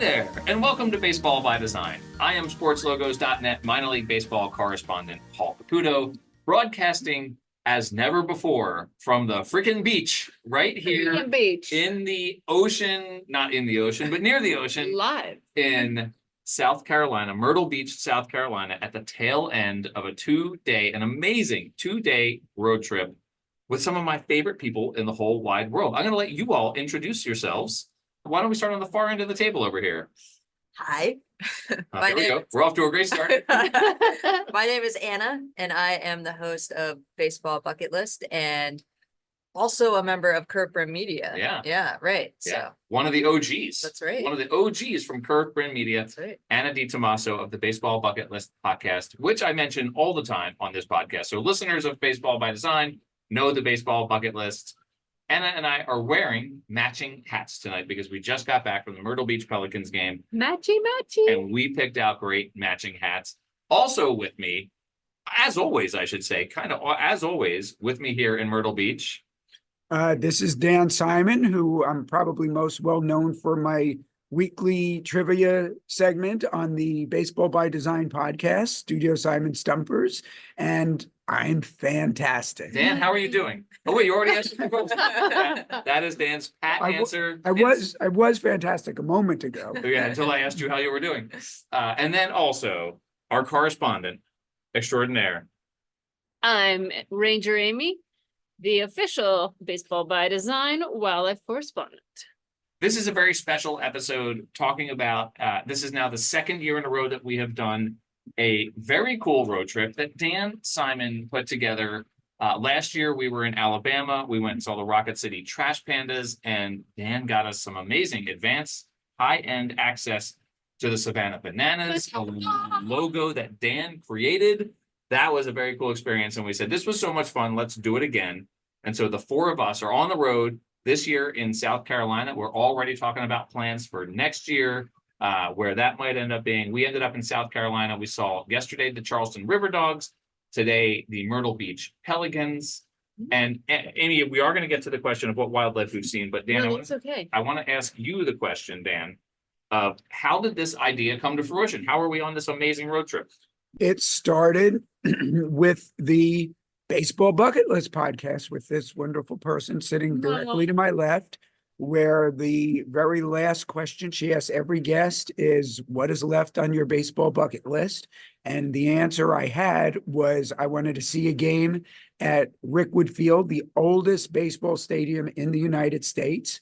there, and welcome to Baseball by Design. I am SportsLogos.net minor league baseball correspondent Paul Caputo, broadcasting as never before from the frickin' beach right here in the ocean, not in the ocean, but near the ocean, live in South Carolina, Myrtle Beach, South Carolina, at the tail end of an amazing two-day road trip with some of my favorite people in the whole wide world. I'm going to let you all introduce yourselves. Why don't we start on the far end of the table over here? Hi. There we go. We're off to a great start. My name is Anna, and I am the host of Baseball Bucket List and also a member of Corr Media. Yeah, right. Yeah. So One of the OGs. that's right. One of the OGs from Corr Media. That's right. Anna DiTommaso of the Baseball Bucket List podcast, which I mention all the time on this podcast. So listeners of Baseball by Design know the Baseball Bucket List. Anna and I are wearing matching hats tonight because we just got back from the Myrtle Beach Pelicans game. matchy. And we picked out great matching hats. Also with me, as always, I should say, kind of as always, with me here in Myrtle Beach. This is Dan Simon, who I'm probably most well known for my weekly trivia segment on the Baseball by Design podcast, Studio Simon Stumpers, and I'm fantastic. Dan, how are you doing? Oh, wait, you already asked the question. That is Dan's pat answer. I was fantastic a moment ago. Yeah, until I asked you how you were doing. And then also our correspondent extraordinaire. I'm Ranger Amy, the official Baseball by Design wildlife correspondent. This is a very special episode talking about, this is now the second year in a row that we have done a very cool road trip that Dan Simon put together. Last year, we were in Alabama. We went and saw the Rocket City Trash Pandas, and Dan got us some amazing advanced high-end access to the Savannah Bananas, a logo that Dan created. That was a very cool experience. And we said, this was so much fun. Let's do it again. And so the four of us are on the road this year in South Carolina. We're already talking about plans for next year, where that might end up being. We ended up in South Carolina. We saw yesterday the Charleston RiverDogs, today the Myrtle Beach Pelicans. And Amy, we are going to get to the question of what wildlife we've seen, but Dan, I want to ask you the question, Dan, of how did this idea come to fruition? How are we on this amazing road trip? It started with the Baseball Bucket List podcast with this wonderful person sitting directly to my left, where the very last question she asks every guest is, what is left on your baseball bucket list? And the answer I had was, I wanted to see a game at Rickwood Field, the oldest baseball stadium in the United States.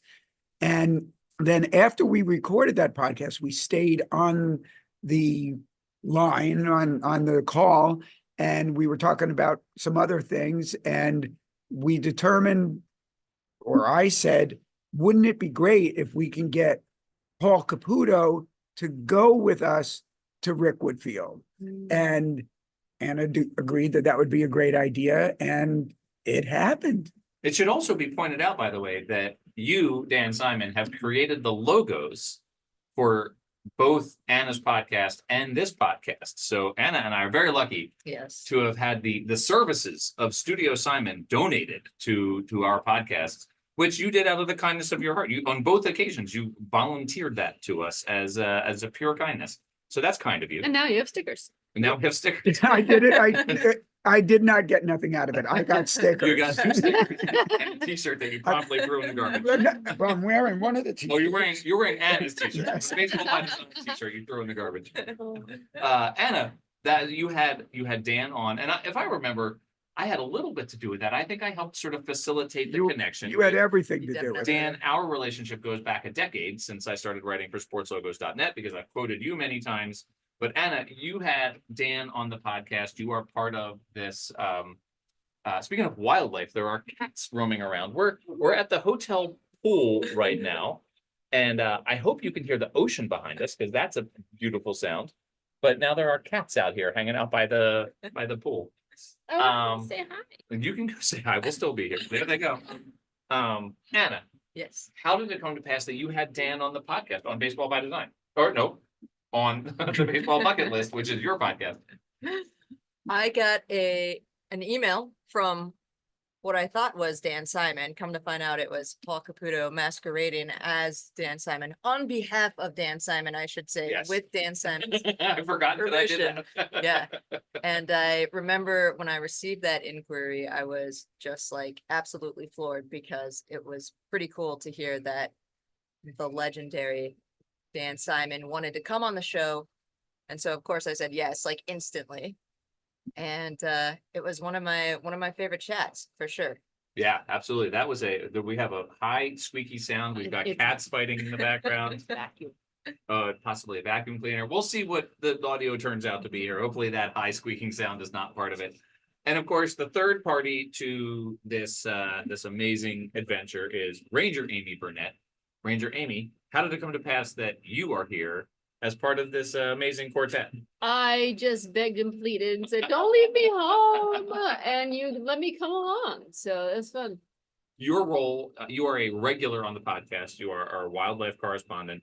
And then after we recorded that podcast, we stayed on the line on the call, and we were talking about some other things, and we determined, or I said, wouldn't it be great if we can get Paul Caputo to go with us to Rickwood Field? And Anna agreed that would be a great idea, and it happened. It should also be pointed out, by the way, that you, Dan Simon, have created the logos for both Anna's podcast and this podcast. So Anna and I are very lucky to have had the services of Studio Simon donated to our podcasts, which you did out of the kindness of your heart. You, on both occasions, you volunteered that to us as a pure kindness. So that's kind of you. And now you have stickers. And now we have stickers. I did it. I did not get nothing out of it. I got stickers. You got 2 stickers and a t-shirt that you promptly threw in the garbage. Well, I'm wearing one of the t-shirts. Oh, you're wearing Anna's t-shirt. The Baseball by Design t-shirt you threw in the garbage. Anna, that you had Dan on, and if I remember, I had a little bit to do with that. I think I helped sort of facilitate the connection. You had everything to do with it. Dan, our relationship goes back a decade since I started writing for SportsLogos.net because I've quoted you many times. But Anna, you had Dan on the podcast. You are part of this. Speaking of wildlife, there are cats roaming around. We're at the hotel pool right now, and I hope you can hear the ocean behind us because that's a beautiful sound. But now there are cats out here hanging out by the pool. Say hi. And you can go say hi. We'll still be here. There they go. Anna. Yes. How did it come to pass that you had Dan on the podcast on Baseball by Design? Or no, on the Baseball Bucket List, which is your podcast. I got an email from what I thought was Dan Simon. Come to find out it was Paul Caputo masquerading as Dan Simon on behalf of Dan Simon, I should say, Yes. with Dan Simon's I forgot that I did that. Yeah. And I remember when I received that inquiry, I was just like absolutely floored because it was pretty cool to hear that the legendary Dan Simon wanted to come on the show. And so of course I said yes, like instantly. And it was one of my favorite chats for sure. Yeah, absolutely. That was we have a high squeaky sound. We've got It's- cats fighting in the background. Vacuum. Possibly a vacuum cleaner. We'll see what the audio turns out to be here. Hopefully that high squeaking sound is not part of it. And of course, the third party to this this amazing adventure is Ranger Amy Burnett. Ranger Amy, how did it come to pass that you are here as part of this amazing quartet? I just begged and pleaded and said, don't leave me home. And you let me come along. So it's fun. Your role, you are a regular on the podcast. You are our wildlife correspondent.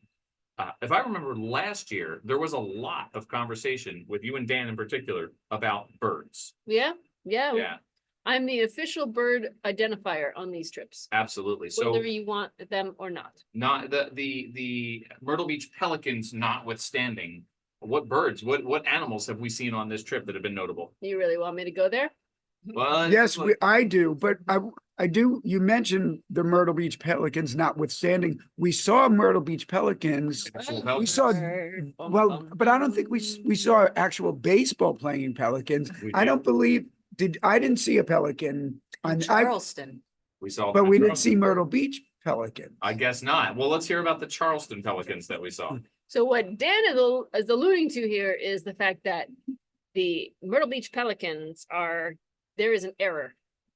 If I remember last year, there was a lot of conversation with you and Dan in particular about birds. Yeah. Yeah, I'm the official bird identifier on these trips, absolutely. So whether you want them or not. not the Myrtle Beach Pelicans notwithstanding, what birds, what animals have we seen on this trip that have been notable? You really want me to go there? Well, Yes, look, I do, but I do, you mentioned the Myrtle Beach Pelicans notwithstanding, we saw Myrtle Beach Pelicans. actual We Pelicans? saw, Bum, well, bum. but I don't think we saw actual baseball playing Pelicans. We I did. don't believe, I didn't see a Pelican In on, Charleston. We saw, but them we in didn't see Charleston. Myrtle Beach Pelicans. I guess not. Well, let's hear about the Charleston Pelicans that we saw. So what Dan is alluding to here is the fact that the Myrtle Beach Pelicans there is an error.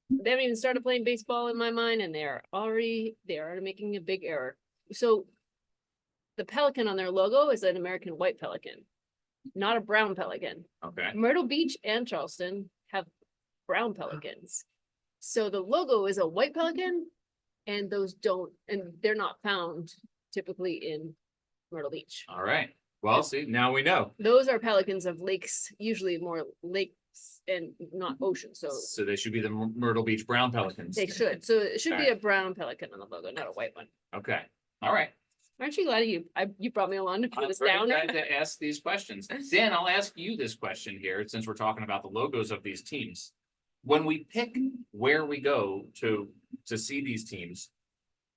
They haven't even started playing baseball in my mind, and they are already making a big error. So the pelican on their logo is an American white pelican, not a brown pelican. Okay, Myrtle Beach and Charleston have brown pelicans. So the logo is a white pelican, and they're not found typically in Myrtle Beach. all right. Well, see, now we know. Those are pelicans of lakes, usually more lakes and not ocean. So So they should be the Myrtle Beach Brown Pelicans. they should. So it should be Alright. a brown pelican on the logo, not a white one. Okay, all right. Aren't you glad you brought me along to I'm put this very down? glad to ask these questions. Dan, I'll ask you this question here, since we're talking about the logos of these teams. When we pick where we go to see these teams,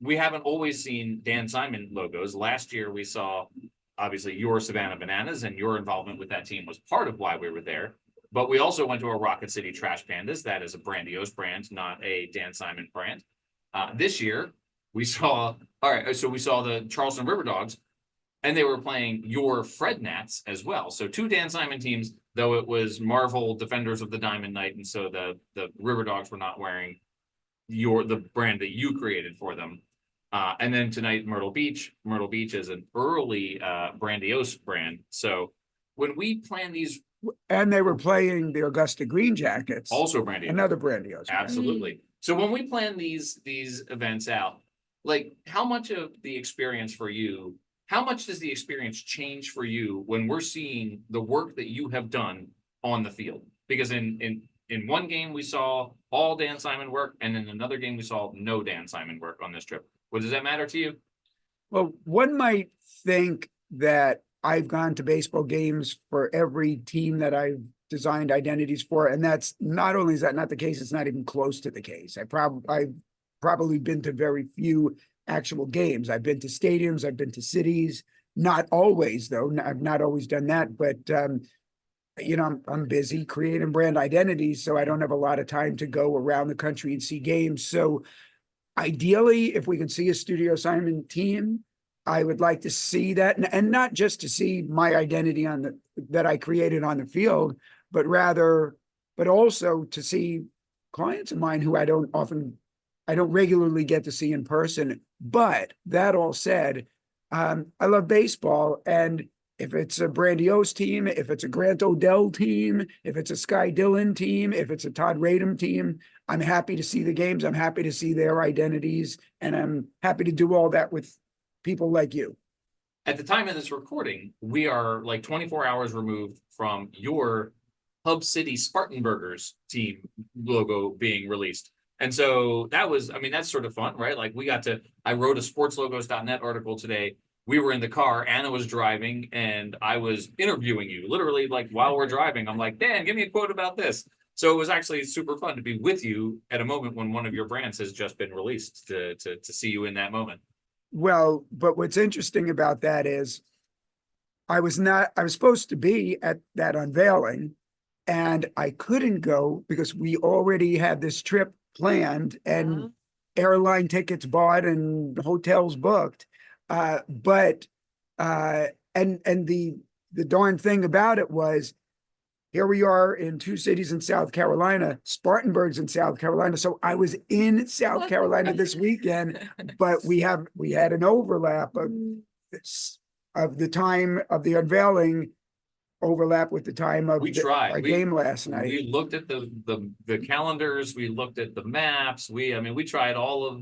we haven't always seen Dan Simon logos. Last year, we saw obviously your Savannah Bananas, and your involvement with that team was part of why we were there. But we also went to a Rocket City Trash Pandas. That is a Brandiose brand, not a Dan Simon brand. This year, we saw the Charleston RiverDogs, and they were playing your FredNats as well. So two Dan Simon teams, though it was Marvel Defenders of the Diamond Knight, and so the RiverDogs were not wearing the brand that you created for them. And then tonight, Myrtle Beach is an early Brandiose brand. So when we plan these, And they were playing the Augusta GreenJackets, also Brandiose. another Brandiose. brand. Absolutely. So when we plan these events out, like how much of the experience for you, how much does the experience change for you when we're seeing the work that you have done on the field? Because in one game we saw all Dan Simon work, and in another game we saw no Dan Simon work on this trip. What does that matter to you? Well, one might think that I've gone to baseball games for every team that I've designed identities for, and that's not only is that not the case, it's not even close to the case. I've probably been to very few actual games. I've been to stadiums, I've been to cities, not always though. I've not always done that, but I'm busy creating brand identities, so I don't have a lot of time to go around the country and see games. So ideally, if we can see a Studio Simon team, I would like to see that, and not just to see my identity that I created on the field, but also to see clients of mine who I don't regularly get to see in person. But that all said, I love baseball, and if it's a Brandiose team, if it's a Grant Odell team, if it's a Sky Dillon team, if it's a Todd Radom team, I'm happy to see the games. I'm happy to see their identities, and I'm happy to do all that with people like you. At the time of this recording, we are like 24 hours removed from your Hub City Spartan Burgers team logo being released. And so that was, I mean, that's sort of fun, right? Like I wrote a sportslogos.net article today. We were in the car, Anna was driving, and I was interviewing you literally like while we're driving. I'm like, Dan, give me a quote about this. So it was actually super fun to be with you at a moment when one of your brands has just been released to see you in that moment. Well, but what's interesting about that is I was supposed to be at that unveiling and I couldn't go because we already had this trip planned and airline tickets bought and hotels booked. But the darn thing about it was here we are in two cities in South Carolina, Spartanburg's in South Carolina. So I was in South Carolina this weekend, but we had an overlap of the time of the unveiling overlap with the time of our game last night. We looked at the calendars, we looked at the maps, we tried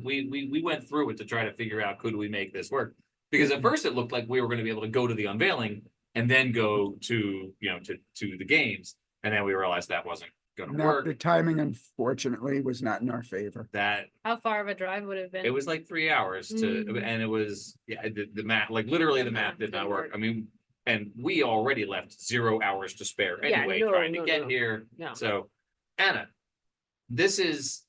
we went through it to try to figure out could we make this work. Because at first it looked like we were going to be able to go to the unveiling and then go to the games. And then we realized that wasn't going to work. The timing, unfortunately, was not in our favor. How far of a drive would it have been? It was like 3 hours and it was, the map, like literally the map did not work. I mean, and we already left 0 hours to spare anyway, trying to get here. No. So, Anna, this is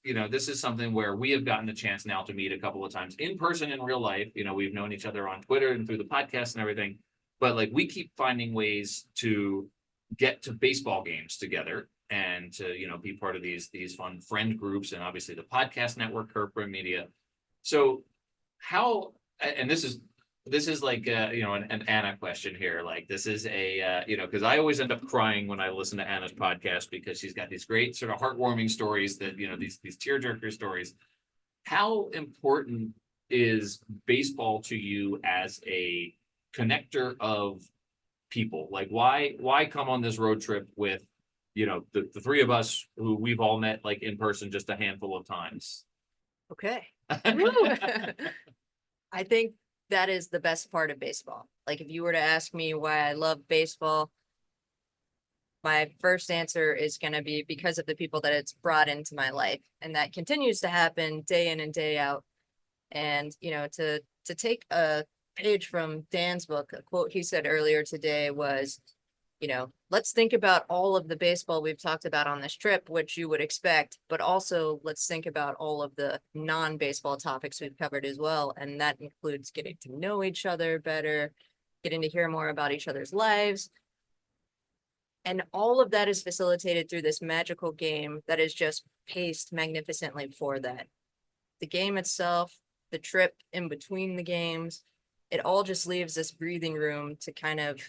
something where we have gotten the chance now to meet a couple of times in person in real life. We've known each other on Twitter and through the podcast and everything, but like we keep finding ways to get to baseball games together and to, be part of these fun friend groups and obviously the podcast network, Corr Media. So how, and this is like, an Anna question here. Like this is because I always end up crying when I listen to Anna's podcast because she's got these great sort of heartwarming stories that, these tearjerker stories. How important is baseball to you as a connector of people? Like why come on this road trip with, the three of us who we've all met like in person just a handful of times? Okay. I think that is the best part of baseball. Like if you were to ask me why I love baseball, my first answer is going to be because of the people that it's brought into my life. And that continues to happen day in and day out. And, to take a page from Dan's book, a quote he said earlier today was, let's think about all of the baseball we've talked about on this trip, which you would expect, but also let's think about all of the non-baseball topics we've covered as well. And that includes getting to know each other better, getting to hear more about each other's lives. And all of that is facilitated through this magical game that is just paced magnificently for that. The game itself, the trip in between the games, it all just leaves this breathing room to kind of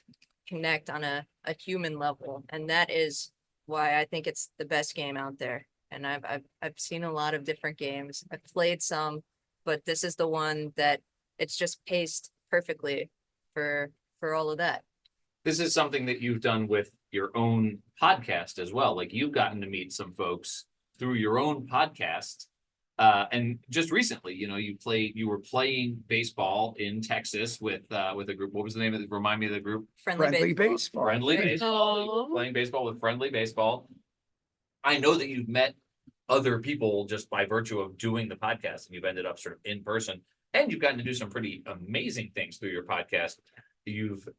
connect on a human level. And that is why I think it's the best game out there. And I've seen a lot of different games. I've played some, but this is the one that it's just paced perfectly for all of that. This is something that you've done with your own podcast as well. Like you've gotten to meet some folks through your own podcast. And just recently, you were playing baseball in Texas with a group. What was the name of it? Remind me of the group. Friendly Baseball. Friendly Baseball. Playing baseball with Friendly Baseball. I know that you've met other people just by virtue of doing the podcast, and you've ended up sort of in person, and you've gotten to do some pretty amazing things through your podcast. You've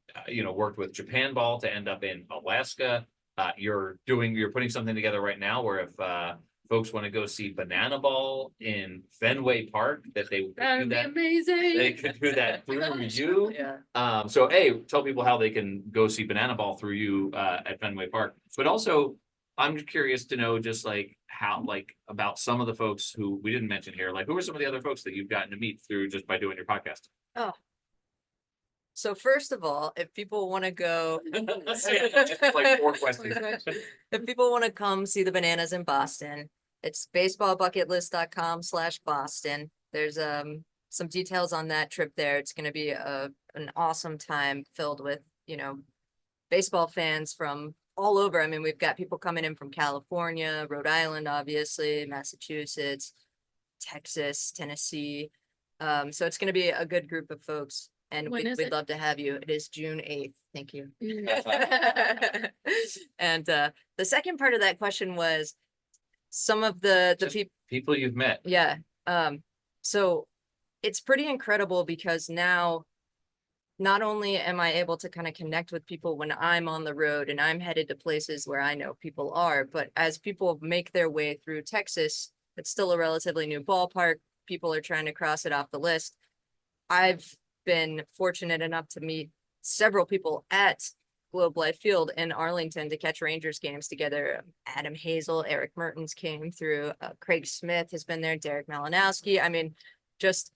worked with Japan Ball to end up in Alaska. You're putting something together right now where if folks want to go see Banana Ball in Fenway Park, that they could do that. Amazing. They could do that through you. Yeah. So tell people how they can go see Banana Ball through you at Fenway Park. But also, I'm curious to know just like how, like about some of the folks who we didn't mention here. Like who are some of the other folks that you've gotten to meet through just by doing your podcast? Oh. So first of all, if people want to go, Like 4 questions. if people want to come see the Bananas in Boston, it's baseballbucketlist.com/Boston. There's some details on that trip there. It's going to be an awesome time filled with, baseball fans from all over. I mean, we've got people coming in from California, Rhode Island, obviously, Massachusetts, Texas, Tennessee. So it's going to be a good group of folks. And we'd love to have you. It is June 8th. Thank you. And the second part of that question was, some of the Just people. people you've met. Yeah, so it's pretty incredible because now not only am I able to kind of connect with people when I'm on the road and I'm headed to places where I know people are, but as people make their way through Texas, it's still a relatively new ballpark. People are trying to cross it off the list. I've been fortunate enough to meet several people at Globe Life Field in Arlington to catch Rangers games together. Adam Hazel, Eric Mertens came through. Craig Smith has been there. Derek Malinowski. I mean, just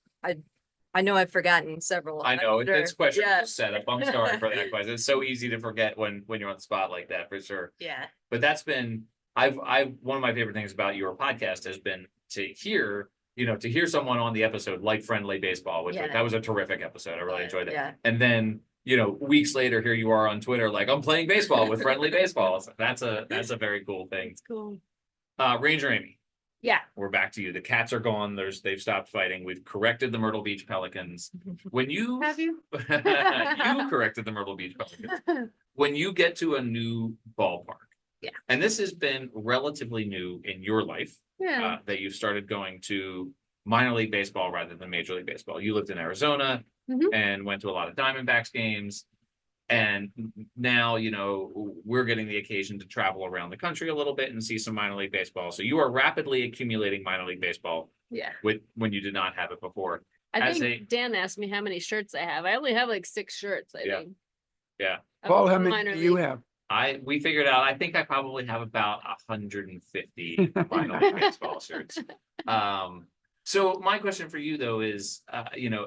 I know I've forgotten several. I know, I'm sure. it's question Yeah. setup. I'm sorry for that question. It's so easy to forget when you're on the spot like that, for sure. Yeah. But that's been, I've one of my favorite things about your podcast has been to hear, to hear someone on the episode like Friendly Baseball, which Yeah. that was a terrific episode. I really enjoyed it. Yeah. And then, weeks later, here you are on Twitter, like, I'm playing baseball with Friendly Baseball. So that's a very cool thing. It's cool. Ranger Amy, Yeah. we're back to you. The cats are gone. They've stopped fighting. We've corrected the Myrtle Beach Pelicans. When you Have you? you corrected the Myrtle Beach Pelicans. When you get to a new ballpark. Yeah. And this has been relatively new in your life, Yeah. that you've started going to minor league baseball rather than Major League Baseball. You lived in Arizona Mhm. and went to a lot of Diamondbacks games. And now, we're getting the occasion to travel around the country a little bit and see some minor league baseball. So you are rapidly accumulating minor league baseball Yeah. when you did not have it before. I As think Dan asked me how many shirts I have. I only have like 6 shirts, I Yeah. think. Yeah. Of Paul, how minor many do you league. have? We figured out, I think I probably have about 150 minor league baseball shirts. So my question for you though is,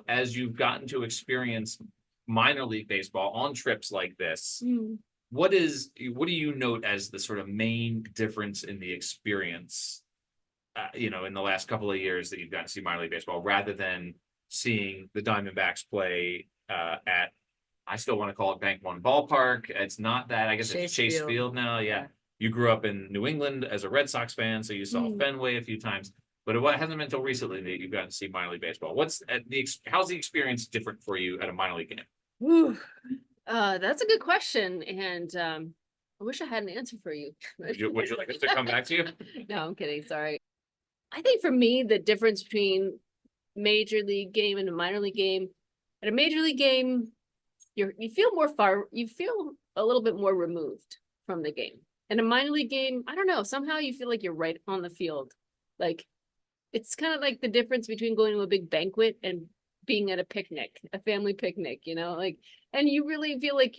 as you've gotten to experience minor league baseball on trips like this, Mm. what do you note as the sort of main difference in the experience, in the last couple of years that you've gotten to see minor league baseball rather than seeing the Diamondbacks play at, I still want to call it Bank One Ballpark. It's not that, I guess it's Chase Chase Field. Field now. Yeah. You grew up in New England as a Red Sox fan, so you saw Mm. Fenway a few times, but it hasn't been until recently that you've gotten to see minor league baseball. How's the experience different for you at a minor league game? Whew. That's a good question, and I wish I had an answer for you. Would you like us to come back to you? No, I'm kidding. Sorry. I think for me, the difference between major league game and a minor league game, at a major league game, you feel a little bit more removed from the game. In a minor league game, I don't know, somehow you feel like you're right on the field. Like, it's kind of like the difference between going to a big banquet and being at a picnic, a family picnic, and you really feel like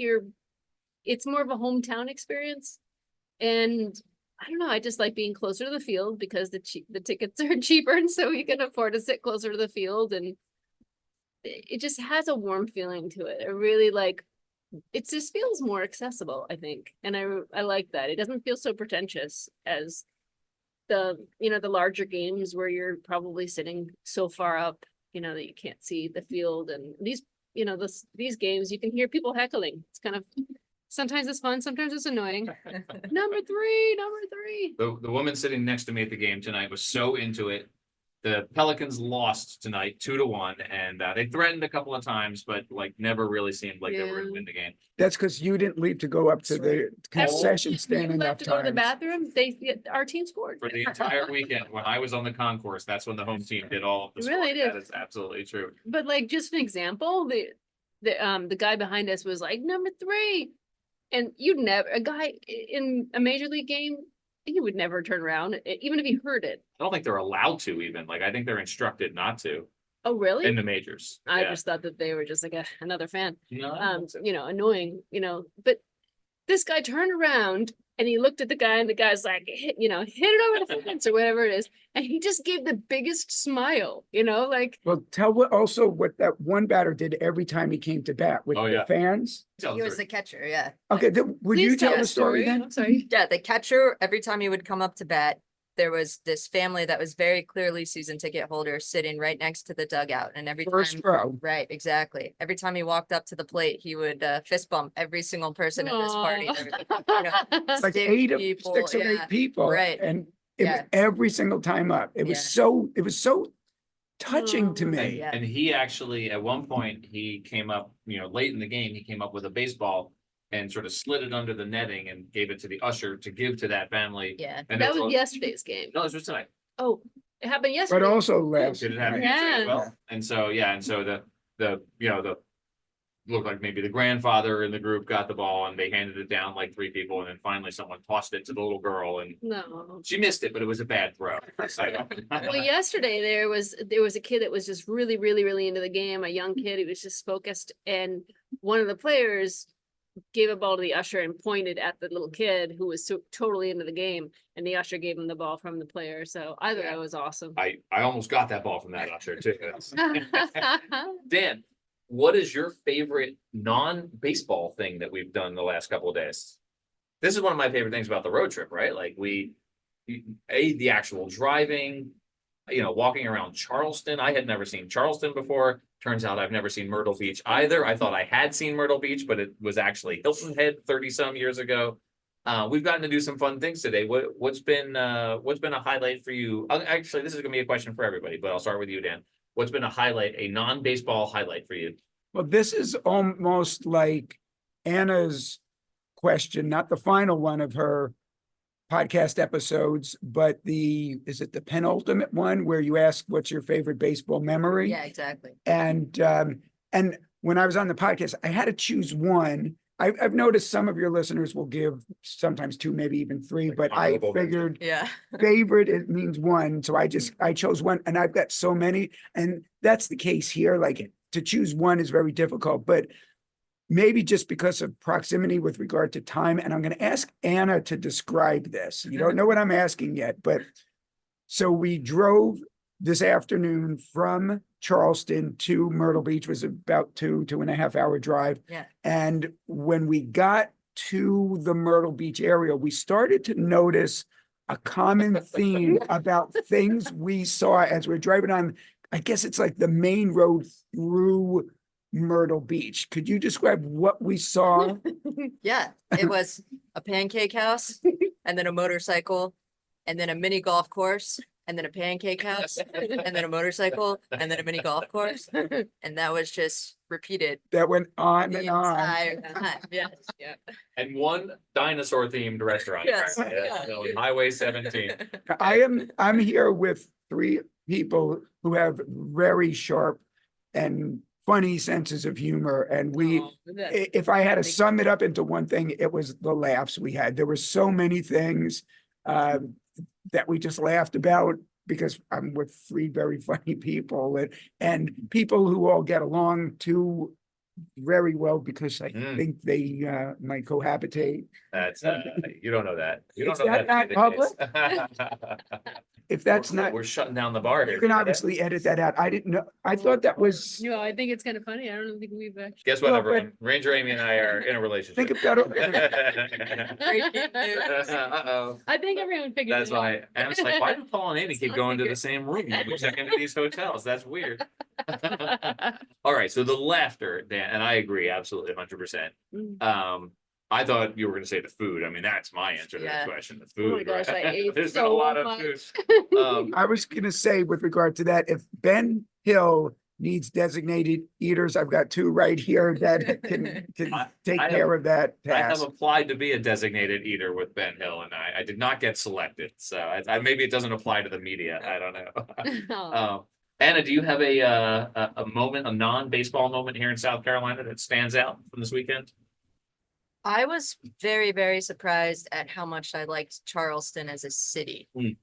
it's more of a hometown experience. And I don't know, I just like being closer to the field because the tickets are cheaper, and so you can afford to sit closer to the field, and it just has a warm feeling to it. It just feels more accessible, I think. And I like that. It doesn't feel so pretentious as the larger games where you're probably sitting so far up, that you can't see the field. And these games, you can hear people heckling. It's kind of, sometimes it's fun, sometimes it's annoying. Number three. The woman sitting next to me at the game tonight was so into it. The Pelicans lost tonight 2-1, and they threatened a couple of times, but never really seemed like they were going to Yeah. win the game. That's because you didn't leave to go up to the concession stand You enough left to go to the times. bathroom, our team scored. For the entire weekend, when I was on the concourse, that's when the home team did all of the It really scoring. did. That is absolutely true. But just an example, the guy behind us was like, number 3. And a guy in a major league game, he would never turn around, even if he heard it. I don't think they're allowed to even. I think they're instructed not to Oh, really? in the majors. I Yeah. just thought that they were just like another fan, No, I don't think so. annoying, but this guy turned around and he looked at the guy, and the guy's like, hit it over the fence or whatever it is. And he just gave the biggest smile, Well, tell what that one batter did every time he came to bat with Oh, the yeah. fans. Tell He the was the truth. catcher, yeah. Okay, would you Please tell tell the story then? I'm sorry. Yeah, the catcher, every time he would come up to bat, there was this family that was very clearly season ticket holders sitting right next to the dugout, and every First time, row. right, exactly. Every time he walked up to the plate, he would fist bump every single person at this party. Aw. There was, Like Six 6 or 8 yeah, people. right. And it was Yeah. every single time up. It was so touching to Oh, me. Yeah. And he actually, at one point, he came up, late in the game, he came up with a baseball and sort of slid it under the netting and gave it to the usher to give to that family. Yeah. And That there was a- yesterday's game. No, this was tonight. Oh, it happened But yesterday. also last. Did it happen night. yesterday as Yeah. well? And so, yeah, and so the looked like maybe the grandfather in the group got the ball and they handed it down like 3 people, and then finally someone tossed it to the little girl and No. she missed it, but it was a bad throw. Well, yesterday there was a kid that was just really, really, really into the game, a young kid who was just focused, and one of the players gave a ball to the usher and pointed at the little kid who was so totally into the game, and the usher gave him the ball from the player. So I thought that was awesome. I almost got that ball from that usher too. Dan, what is your favorite non-baseball thing that we've done the last couple of days? This is one of my favorite things about the road trip, right? Like the actual driving, walking around Charleston. I had never seen Charleston before. Turns out I've never seen Myrtle Beach either. I thought I had seen Myrtle Beach, but it was actually Hilton Head 30 some years ago. We've gotten to do some fun things today. What's been a highlight for you? Actually, this is gonna be a question for everybody, but I'll start with you, Dan. What's been a non-baseball highlight for you? Well, this is almost like Anna's question, not the final one of her podcast episodes, but is it the penultimate one where you ask what's your favorite baseball memory? Yeah, exactly. And when I was on the podcast, I had to choose one. I've noticed some of your listeners will give sometimes 2, maybe even 3, Like but I honorable mention. figured Yeah. favorite, it means one. So I chose one, and I've got so many, and that's the case here. Like, to choose one is very difficult, but maybe just because of proximity with regard to time. And I'm going to ask Anna to describe this. You don't know what I'm asking yet, but so we drove this afternoon from Charleston to Myrtle Beach. Was about 2.5 hour drive. Yeah. And when we got to the Myrtle Beach area, we started to notice a common theme about things we saw as we're driving on. I guess it's like the main road through Myrtle Beach. Could you describe what we saw? Yeah, it was a pancake house and then a motorcycle and then a mini golf course and then a pancake house and then a motorcycle and then a mini golf course. And that was just repeated That went on the and on. entire time. Yes, yeah. And one dinosaur themed restaurant. Yes, right? yeah. So Highway 17. I'm here with 3 people who have very sharp and funny senses of humor. And if I had to sum it up into one thing, it was the laughs we had. There were so many things that we just laughed about because I'm with 3 very funny people and people who all get along too very well because I think they might cohabitate. That's you don't know that. You don't Is know that that. not If that's not, We're shutting down the bar here. you can obviously edit that out. I didn't know. I thought that was. No, I think it's kind of funny. I don't think we've actually. Guess what, Well, everyone? Ranger Amy and I are in a relationship. Think about it. Breaking news. Uh-oh. I think everyone figured That's it out. why. And it's like, why do Paul and Amy keep Sounds going to like the it. same room when we check into these hotels? That's weird. All right, so the laughter, Dan, and I agree absolutely 100%. Mm. I thought you were going to say the food. I mean, that's my answer to that Yeah. question. The Oh my food. gosh, right? I ate There's been a so lot of much. food. I was gonna say with regard to that, if Ben Hill needs designated eaters, I've got 2 right here that can take I have- care of that I have task. applied to be a designated eater with Ben Hill, and I did not get selected. So maybe it doesn't apply to the media. I don't know. Oh. Anna, do you have a moment, a non-baseball moment here in South Carolina that stands out from this weekend? I was very, very surprised at how much I liked Charleston as a city. Mm.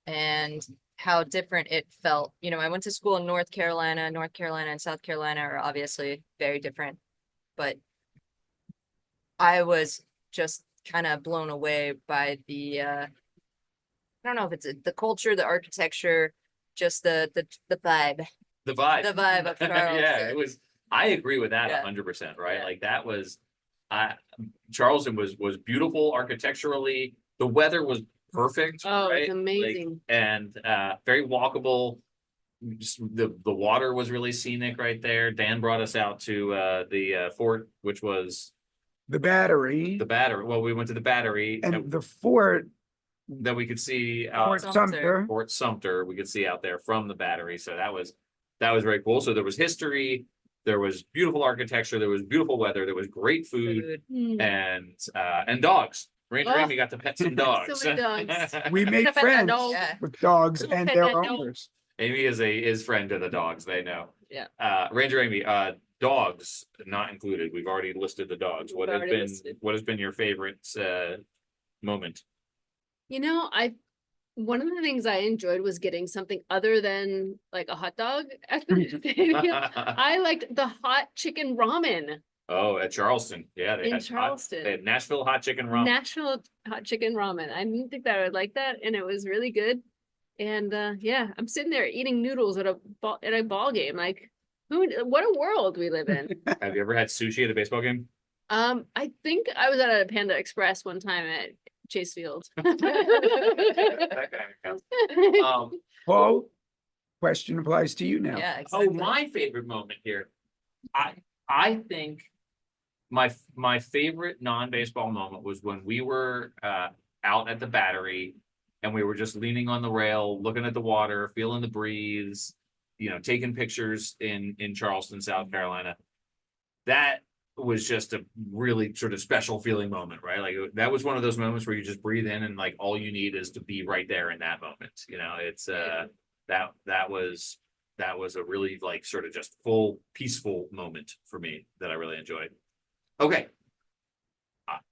And how different it felt. You know, I went to school in North Carolina. North Carolina and South Carolina are obviously very different. But I was just kind of blown away by the I don't know if it's the culture, the architecture, just the vibe. The vibe. The vibe of Yeah, Charleston. it was. I agree with that Yeah. 100%, right? Yeah. Like that was, Charleston was beautiful architecturally. The weather was perfect. Oh, right? it's amazing. And very walkable. Just the water was really scenic right there. Dan brought us out to the fort, which was The battery the battery. Well, we went to the battery and the fort, that we could see Fort Sumter. Fort Sumter. We could see out there from the battery. So that was very cool. So there was history. There was beautiful architecture, there was beautiful weather, there was great food Food. and dogs. Ranger Oh. Amy got to pet some dogs. So many dogs. We made Pet that friends dog. Yeah. with dogs Go and pet their that dog. owners. Amy is friend to the dogs, they know. Yeah. Ranger Amy, dogs not included. We've already listed the dogs. We've already listed. What has been your favorite moment? You know, one of the things I enjoyed was getting something other than like a hot dog at the stadium. I liked the hot chicken ramen Oh, at Charleston. Yeah, they in had Charleston. they had Nashville hot chicken ramen. National hot chicken ramen. I didn't think that I would like that, and it was really good. And yeah, I'm sitting there eating noodles at a ball game. Like, what a world we live in. Have you ever had sushi at a baseball game? I think I was at a Panda Express one time at Chase Field. That kind of counts. Paul, question applies to you now. Yeah, Oh, exactly. my favorite moment here. I think my favorite non-baseball moment was when we were out at the Battery and we were just leaning on the rail, looking at the water, feeling the breeze, taking pictures in Charleston, South Carolina. That was just a really sort of special feeling moment, right? Like that was one of those moments where you just breathe in and like all you need is to be right there in that moment. It's that was a really like sort of just full peaceful moment for me that I really enjoyed. Okay.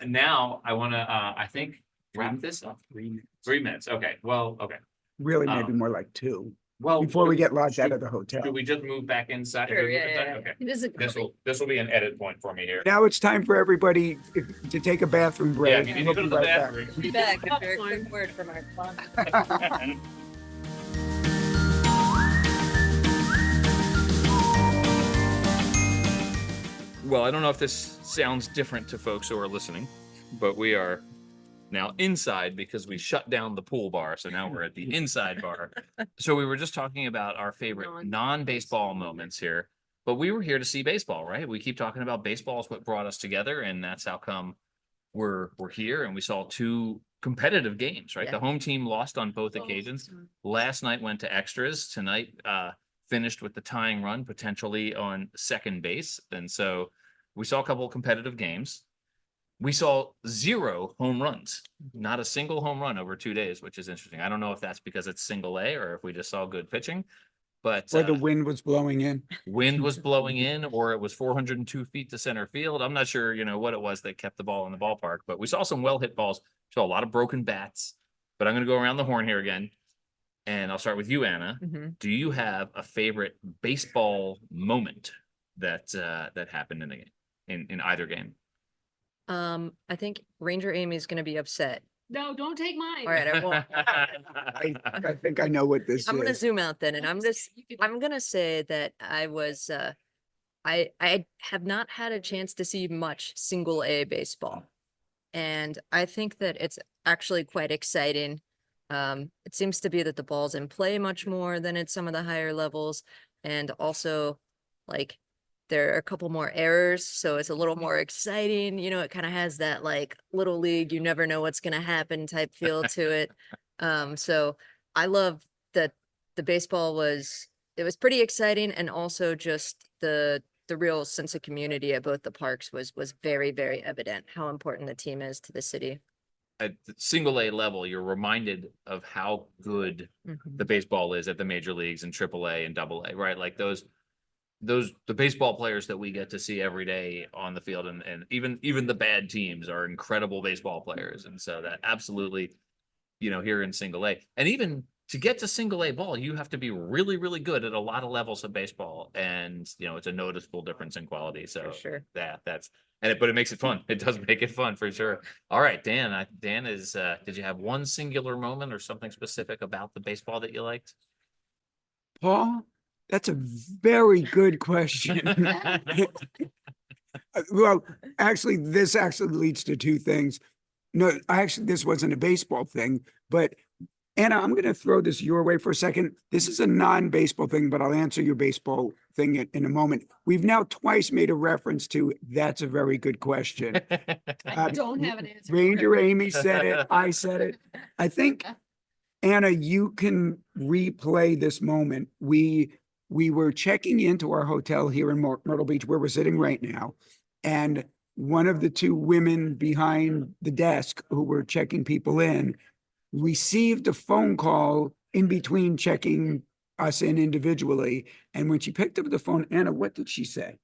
Now I want to I think wrap this up. 3 minutes. Okay. Well, okay. Really, maybe more like 2, Well, before we get locked out should- of the hotel. Should we just move back inside? Sure, yeah. Okay. It is a This will be an edit point for me here. Now it's time for everybody to take a bathroom Yeah, break. if you need to We'll go to be the right back. bathroom. Be back after a Popcorn. quick word from our sponsor. Well, I don't know if this sounds different to folks who are listening, but we are now inside because we shut down the pool bar. So now we're at the inside bar. So we were just talking about our favorite non-baseball moments here, but we were here to see baseball, right? We keep talking about baseball is what brought us together, and that's how come we're here. And we saw 2 competitive games, right? Yeah. The home team lost on both occasions. Last night went to extras. Tonight finished with the tying run, potentially on second base. And so we saw a couple of competitive games. We saw 0 home runs, not a single home run over 2 days, which is interesting. I don't know if that's because it's single A or if we just saw good pitching, but Or the wind was blowing in. wind was blowing in, or it was 402 feet to center field. I'm not sure, what it was that kept the ball in the ballpark, but we saw some well-hit balls. Saw a lot of broken bats, but I'm going to go around the horn here again. And I'll start with you, Anna. Mhm. Do you have a favorite baseball moment that happened in the game, in either game? I think Ranger Amy's gonna be upset. No, don't take mine. All right, I won't. I think I know what this I'm gonna is. zoom out then, and I'm gonna say that I was I have not had a chance to see much single A baseball, and I think that it's actually quite exciting. It seems to be that the ball's in play much more than at some of the higher levels, and also like there are a couple more errors, so it's a little more exciting. It kind of has that like little league, you never know what's gonna happen type feel to it. So I love that the baseball was pretty exciting, and also just the real sense of community at both the parks was very, very evident how important the team is to the city. At the single A level, you're reminded of how good the baseball is at the major leagues and AAA and AA, right? Like the baseball players that we get to see every day on the field, and even the bad teams are incredible baseball players. And so that absolutely, here in single A, and even to get to single A ball, you have to be really, really good at a lot of levels of baseball. And, it's a noticeable difference in quality. So For sure. but it makes it fun. It does make it fun for sure. All right, Dan, Dan is, did you have one singular moment or something specific about the baseball that you liked? Paul, that's a very good question. Well, actually, this actually leads to 2 things. No, this wasn't a baseball thing, but Anna, I'm going to throw this your way for a second. This is a non-baseball thing, but I'll answer your baseball thing in a moment. We've now twice made a reference to that's a very good question. I don't have an answer. for Ranger it. Amy said it. I said it. I think, Anna, you can replay this moment. We we were checking into our hotel here in Myrtle Beach, where we're sitting right now. And one of the two women behind the desk who were checking people in received a phone call in between checking us in individually. And when she picked up the phone, Anna, what did she say?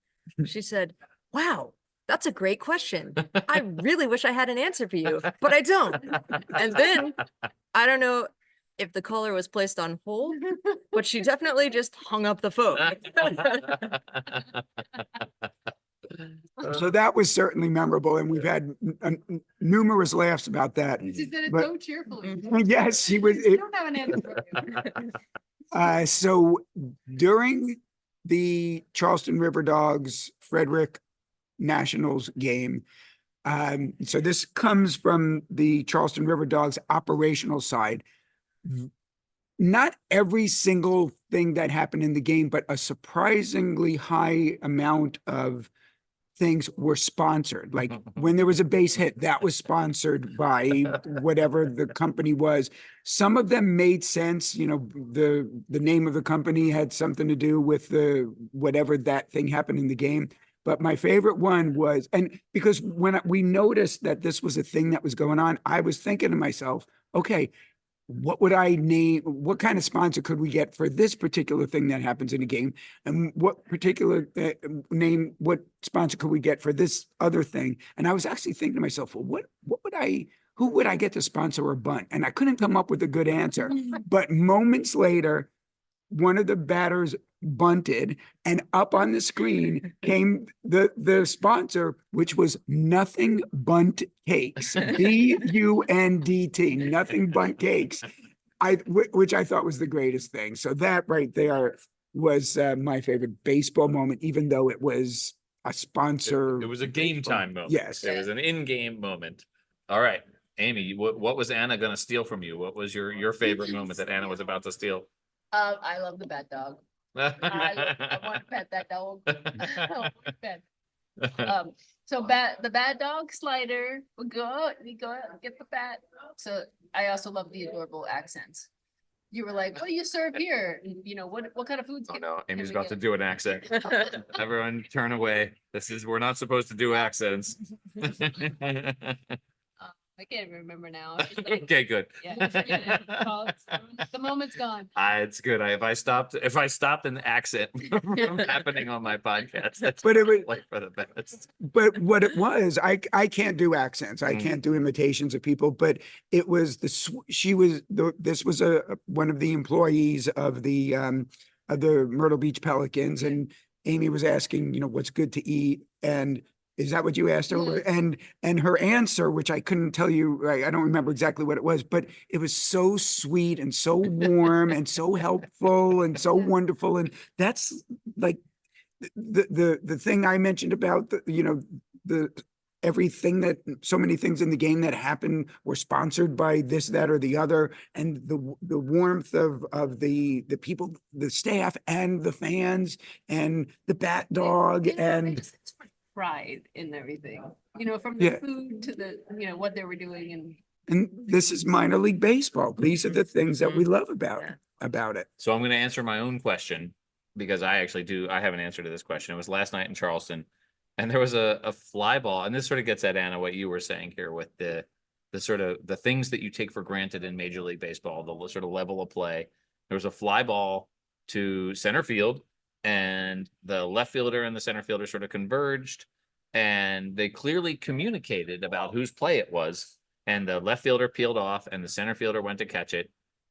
She said, wow, that's a great question. I really wish I had an answer for you, but I don't. And then I don't know if the caller was placed on hold, but she definitely just hung up the phone. So that was certainly memorable, and we've had numerous laughs about that. She said it But- so cheerfully. Yes, she was. I don't have an answer for you. So during the Charleston RiverDogs Frederick Nationals game, so this comes from the Charleston RiverDogs operational side. Not every single thing that happened in the game, but a surprisingly high amount of things were sponsored. Like when there was a base hit, that was sponsored by whatever the company was. Some of them made sense. You know, the name of the company had something to do with the whatever that thing happened in the game. But my favorite one was, and because when we noticed that this was a thing that was going on, I was thinking to myself, okay, what would I name? What kind of sponsor could we get for this particular thing that happens in a game? And what particular what sponsor could we get for this other thing? And I was actually thinking to myself, well, who would I get to sponsor a bunt? And I couldn't come up with a good answer. But moments later, one of the batters bunted, and up on the screen came the sponsor, which was Nothing Bunt Cakes, BUNDT, Nothing Bunt Cakes, which I thought was the greatest thing. So that right there was my favorite baseball moment, even though it was a sponsor. It was a game time moment. Yes. It was an in-game moment. All right, Amy, what was Anna gonna steal from you? What was your favorite moment that Anna was about to steal? I love the bat dog. I want to pet that dog. I want to pet. So the bad dog slider, we go out, get the bat. So I also love the adorable accents. You were like, what do you serve here? And, you know, what kind of foods? Oh can- no, can Amy's we about to get? do an accent. Everyone turn away. We're not supposed to do accents. I can't remember now. It's just like, Okay, good. yeah, well, the moment's gone. It's good. If I stopped an accent from happening on my podcast, that's But it was, like for the best. but what it was, I can't do accents. I Mm. can't do imitations of people, but it was this was one of the employees of the Myrtle Beach Pelicans, and Amy was asking, you know, what's good to eat, and is that what you asked her? Yes. And her answer, which I couldn't tell you, I don't remember exactly what it was, but it was so sweet and so warm and so helpful and so wonderful. And that's like the thing I mentioned about everything that so many things in the game that happened were sponsored by this, that, or the other, and the warmth of the people, the staff, and the fans, and the bat dog, You know, and there's this pride in everything, you know, from the Yeah. food to the, you know, what they were doing and. this is minor league baseball. These are the things that we love Yeah. about it. So I'm going to answer my own question because I have an answer to this question. It was last night in Charleston, and there was a fly ball, and this sort of gets at Anna what you were saying here with the sort of the things that you take for granted in Major League Baseball, the sort of level of play. There was a fly ball to center field, and the left fielder and the center fielder sort of converged, and they clearly communicated about whose play it was. And the left fielder peeled off, and the center fielder went to catch it,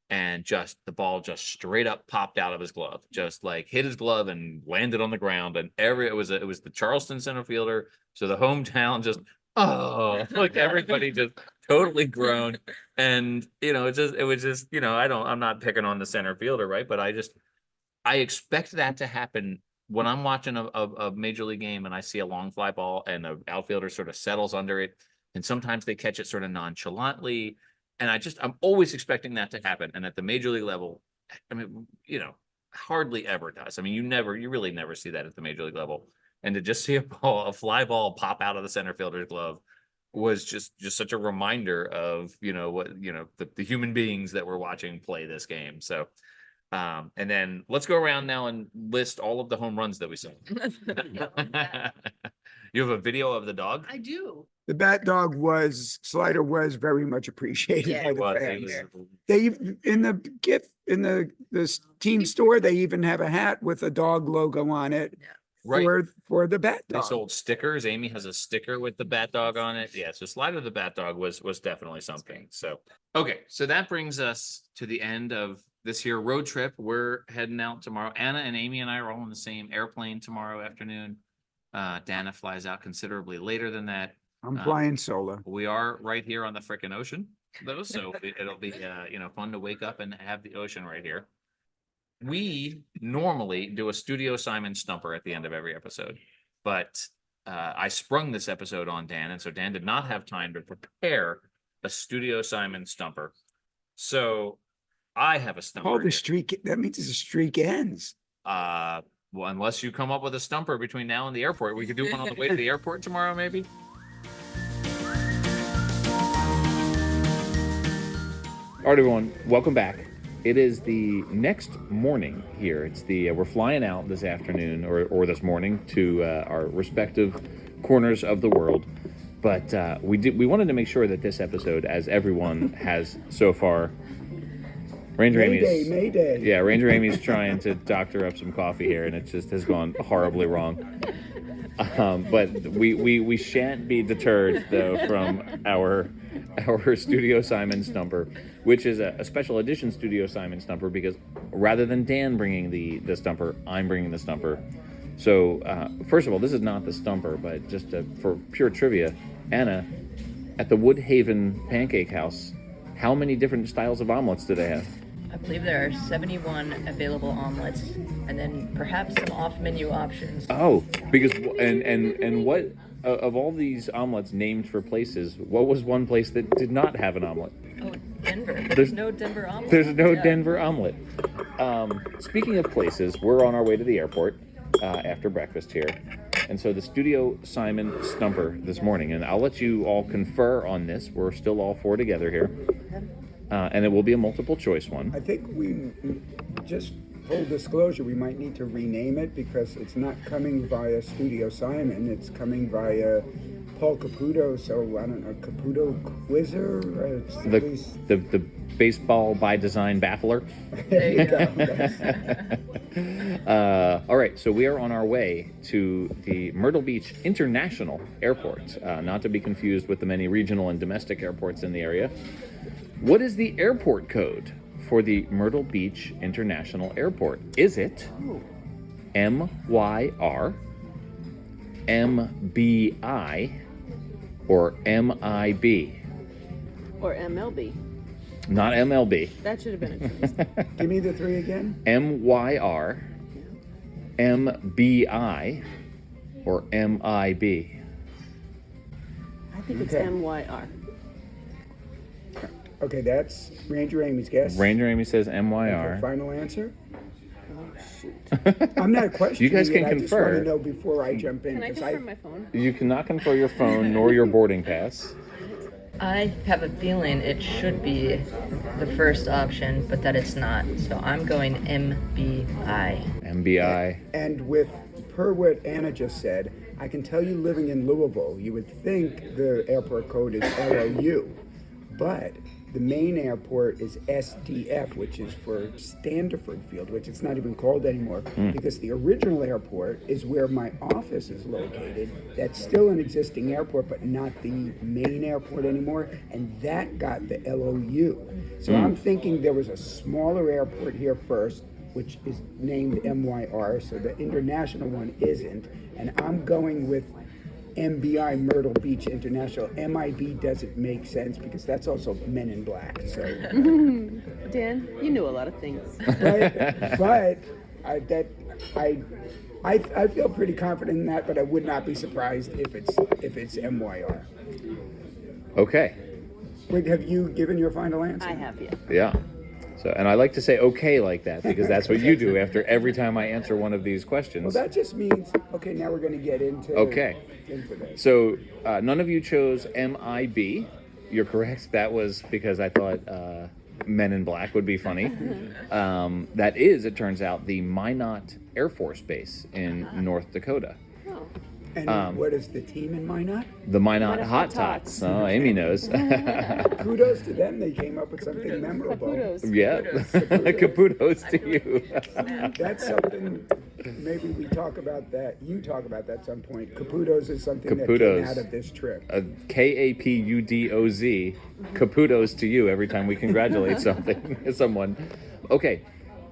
and the ball just straight up popped out of his glove, just like hit his glove and landed on the ground. And it was the Charleston center fielder, so the hometown just like everybody just totally groaned. And you know, it was just you know, I'm not picking on the center fielder, right? But I expect that to happen when I'm watching a major league game and I see a long fly ball and the outfielder sort of settles under it, and sometimes they catch it sort of nonchalantly. And I'm always expecting that to happen. And at the major league level, I mean, you know, hardly ever does. I mean, you really never see that at the major league level. And to just see a fly ball pop out of the center fielder's glove was just such a reminder of, you know, what, you know, the human beings that were watching play this game. So And then let's go around now and list all of the home runs that we saw. You have a video of the dog? I do. The slider was very much appreciated Yeah, by it the Was, fans. it They in the gift in the team store, they even have a hat with a dog logo on it Right. for the bat They dog. sold stickers. Amy has a sticker with the bat dog on it. Yeah, so Slider the bat dog was definitely something. So okay, so that brings us to the end of this here road trip. We're heading out tomorrow. Anna and Amy and I are all in the same airplane tomorrow afternoon. Dana flies out considerably later than that. I'm flying solo. We are right here on the frickin' ocean, though, so it'll be fun to wake up and have the ocean right here. We normally do a Studio Simon stumper at the end of every episode, but I sprung this episode on Dan, and so Dan did not have time to prepare a Studio Simon stumper. So I have a stumper. Oh, the streak. That means the streak ends. Well, unless you come up with a stumper between now and the airport, we could do one on the way to the airport tomorrow, maybe. All right, everyone, welcome back. It is the next morning here. It's we're flying out this afternoon or this morning to our respective corners of the world. But we wanted to make sure that this episode, as everyone has so far, Ranger Amy's Mayday. Yeah, Ranger Amy's trying to doctor up some coffee here, and it just has gone horribly wrong. But we shan't be deterred though from our Studio Simon stumper, which is a special edition Studio Simon stumper because rather than Dan bringing the stumper, I'm bringing the stumper. So first of all, this is not the stumper, but just for pure trivia, Anna, at the Woodhaven Pancake House, how many different styles of omelets do they have? I believe there are 71 available omelets, and then perhaps some off-menu options. Oh, because and what of all these omelets named for places, what was one place that did not have an omelet? Oh, Denver. There's no Denver omelet. There's no Yeah. Denver omelet. Speaking of places, we're on our way to the airport after breakfast here. And so the Studio Simon stumper this morning, and I'll let you all confer on this. We're still all four together here. And it will be a multiple choice one. I think we just full disclosure, we might need to rename it because it's not coming via Studio Simon. It's coming via Paul Caputo. So I don't know, Caputo Quizzer. It's at least... The baseball by design baffler. There you go. All right, so we are on our way to the Myrtle Beach International Airport, not to be confused with the many regional and domestic airports in the area. What is the airport code for the Myrtle Beach International Airport? Is it MYR, MBI, or MIB? Or MLB. Not MLB. That should have been a choice. Give me the three again. MYR, MBI, or MIB? I think it's Okay. MYR. Okay, that's Ranger Amy's guess. Ranger Amy says Okay, MYR. final answer. Oh, shoot. I'm not questioning You guys can it. I just confer. want to know before I jump in. Can I 'cause confirm my phone? You cannot confer your phone nor your boarding pass. I have a feeling it should be the first option, but that it's not. So I'm going MBI. MBI. And per what Anna just said, I can tell you living in Louisville, you would think the airport code is LOU, but the main airport is SDF, which is for Standiford Field, which it's not even called anymore, because the original airport is where my office is located. That's still an existing airport, but not the main airport anymore, and that got the LOU. So I'm thinking there was a smaller airport here first, which is named MYR, so the international one isn't, and I'm going with MBI, Myrtle Beach International. MIB doesn't make sense because that's also Men in Black. So, Dan, you knew a lot of things. but I feel pretty confident in that. But I would not be surprised if it's MYR. Okay. Wait, have you given your final answer? I have, yeah. Yeah. So, and I like to say okay like that because that's what you do after every time I answer one of these questions. Well, that just means okay. Now we're going to get into into this. So none of you chose MIB. You're correct. That was because I thought Men in Black would be funny. That is, it turns out, the Minot Air Force Base in North Dakota. Oh. And what is the team in Minot? The Minot Minot Hot Hot Tots. Tots. Oh, Amy knows. Kudos to them. They came up with something memorable. Kudos. Yeah. Caputos to you. That's something, maybe we talk about that. You talk about that at some point. Caputos is something that came Caputos. out of this trip. Kapudoz. Caputos to you every time we congratulate someone. Okay,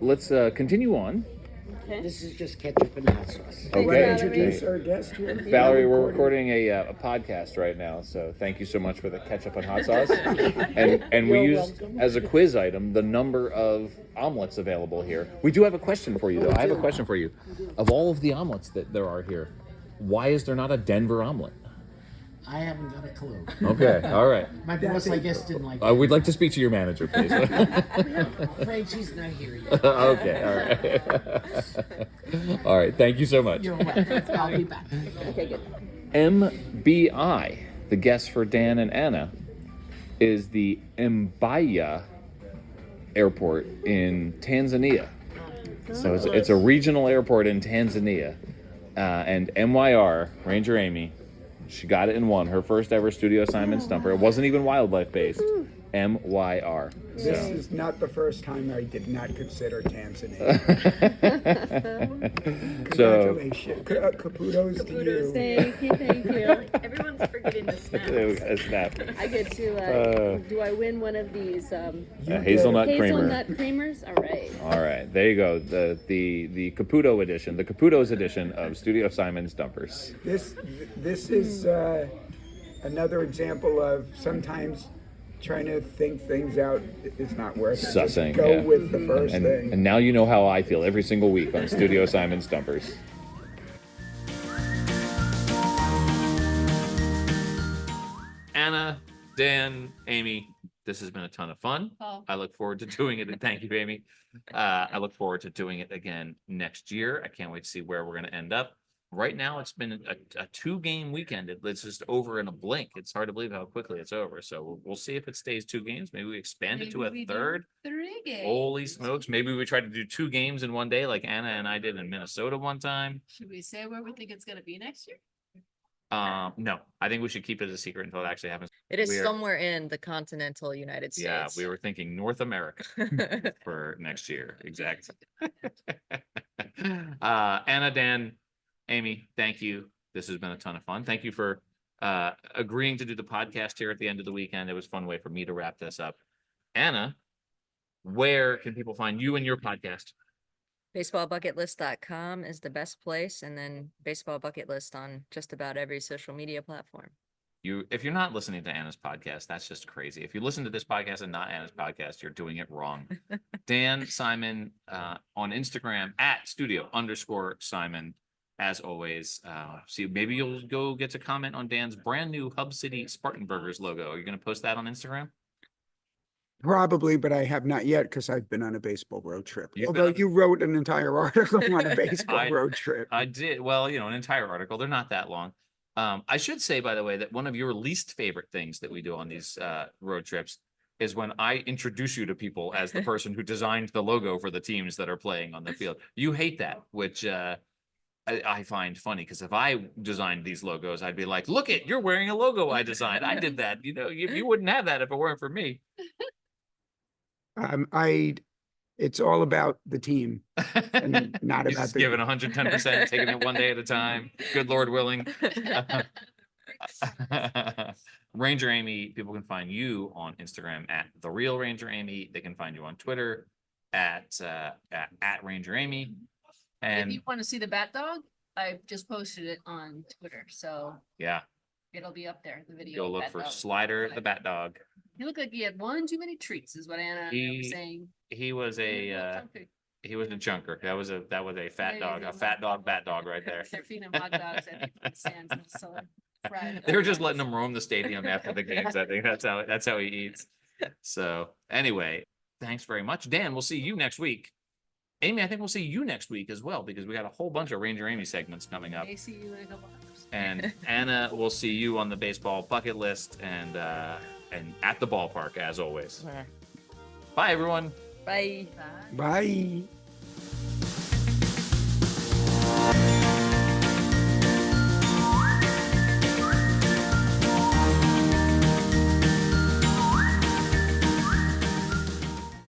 let's continue on. This is just ketchup and hot sauce. Want to Okay. introduce our guest here? Valerie, we're recording a podcast right now, so thank you so much for the ketchup and hot sauce. And we You're used welcome. as a quiz item the number of omelets available here. We do have a question for you, though. I have a question for you. Of all of the omelets that there are here, why is there not a Denver omelet? I haven't got a clue. Okay, all right. My boss, I guess, didn't like We'd like to speak to your manager, please. it. Afraid she's not here yet. Okay, all right. All right, thank you so much. You're welcome. I'll be back. Okay, good. MBI, the guess for Dan and Anna, is the Mbaya airport in Tanzania. So it's a regional airport in Tanzania. And MYR, Ranger Amy, she got it in one. Her first ever studio assignment stumper. It wasn't even wildlife based. MYR. This So. is not the first time I did not consider Tanzania. So Congratulations. Caputos to you. Thank you, thank you. Everyone's forgetting to snap. a snap. I get to, do I win one of these, A hazelnut creamer. hazelnut creamers? All right. All right, there you go. The Caputo edition, the Caputo's edition of Studio Simon Stumpers. This is another example of sometimes trying to think things out is not worth it. Sussing, Just go yeah. with the first thing. And now you know how I feel every single week on Studio Simon Stumpers. Anna, Dan, Amy, this has been a ton of fun. Oh. I look forward to doing it. And thank you, Amy. I look forward to doing it again next year. I can't wait to see where we're going to end up. Right now, it's been a 2-game weekend. It's just over in a blink. It's hard to believe how quickly it's over. So we'll see if it stays 2 games. Maybe we expand it to a third. 3 games. Holy smokes. Maybe we try to do 2 games in one day like Anna and I did in Minnesota one time. Should we say where we think it's gonna be next year? No, I think we should keep it a secret until it actually happens. It is We're- somewhere in the continental United States. Yeah, we were thinking North America for next year. Exactly. Anna, Dan, Amy, thank you. This has been a ton of fun. Thank you for agreeing to do the podcast here at the end of the weekend. It was a fun way for me to wrap this up. Anna, where can people find you and your podcast? Baseballbucketlist.com is the best place, and then Baseball Bucket List on just about every social media platform. If you're not listening to Anna's podcast, that's just crazy. If you listen to this podcast and not Anna's podcast, you're doing it wrong. Dan Simon on Instagram at @studio_Simon. As always, see, maybe you'll go get to comment on Dan's brand new Hub City Spartan Burgers logo. Are you going to post that on Instagram? Probably, but I have not yet because I've been on a baseball road trip. You've been Although on- you wrote an entire article on a baseball road trip. I did. Well, an entire article. They're not that long. I should say, by the way, that one of your least favorite things that we do on these road trips is when I introduce you to people as the person who designed the logo for the teams that are playing on the field. You hate that, which I find funny, because if I designed these logos, I'd be like, look it, you're wearing a logo I designed. I did that. You wouldn't have that if it weren't for me. It's all about the team and not He's about just the. giving 110%, taking it one day at a time. Good Lord willing. Ranger Amy, people can find you on Instagram at The Real Ranger Amy. They can find you on Twitter at Ranger Amy. If And you want to see the bat dog, I just posted it on Twitter, so yeah, it'll be up there, the video. go of look Bat for Dog. Slider the Bat Dog. He looked like he had one too many treats, is what Anna was saying. He was He a looked hungry. chunker. That was a fat There dog, you a go. fat dog, bat dog right there. They're feeding him hot dogs at the stands and so fried. They were just letting him roam the stadium after the games. I think that's how he eats. So anyway, thanks very much, Dan. We'll see you next week. Amy, I think we'll see you next week as well, because we got a whole bunch of Ranger Amy segments coming up. May see you in a couple hours. And Anna, we'll see you on the baseball bucket list and at the ballpark as always. Bye, everyone. Bye. Bye.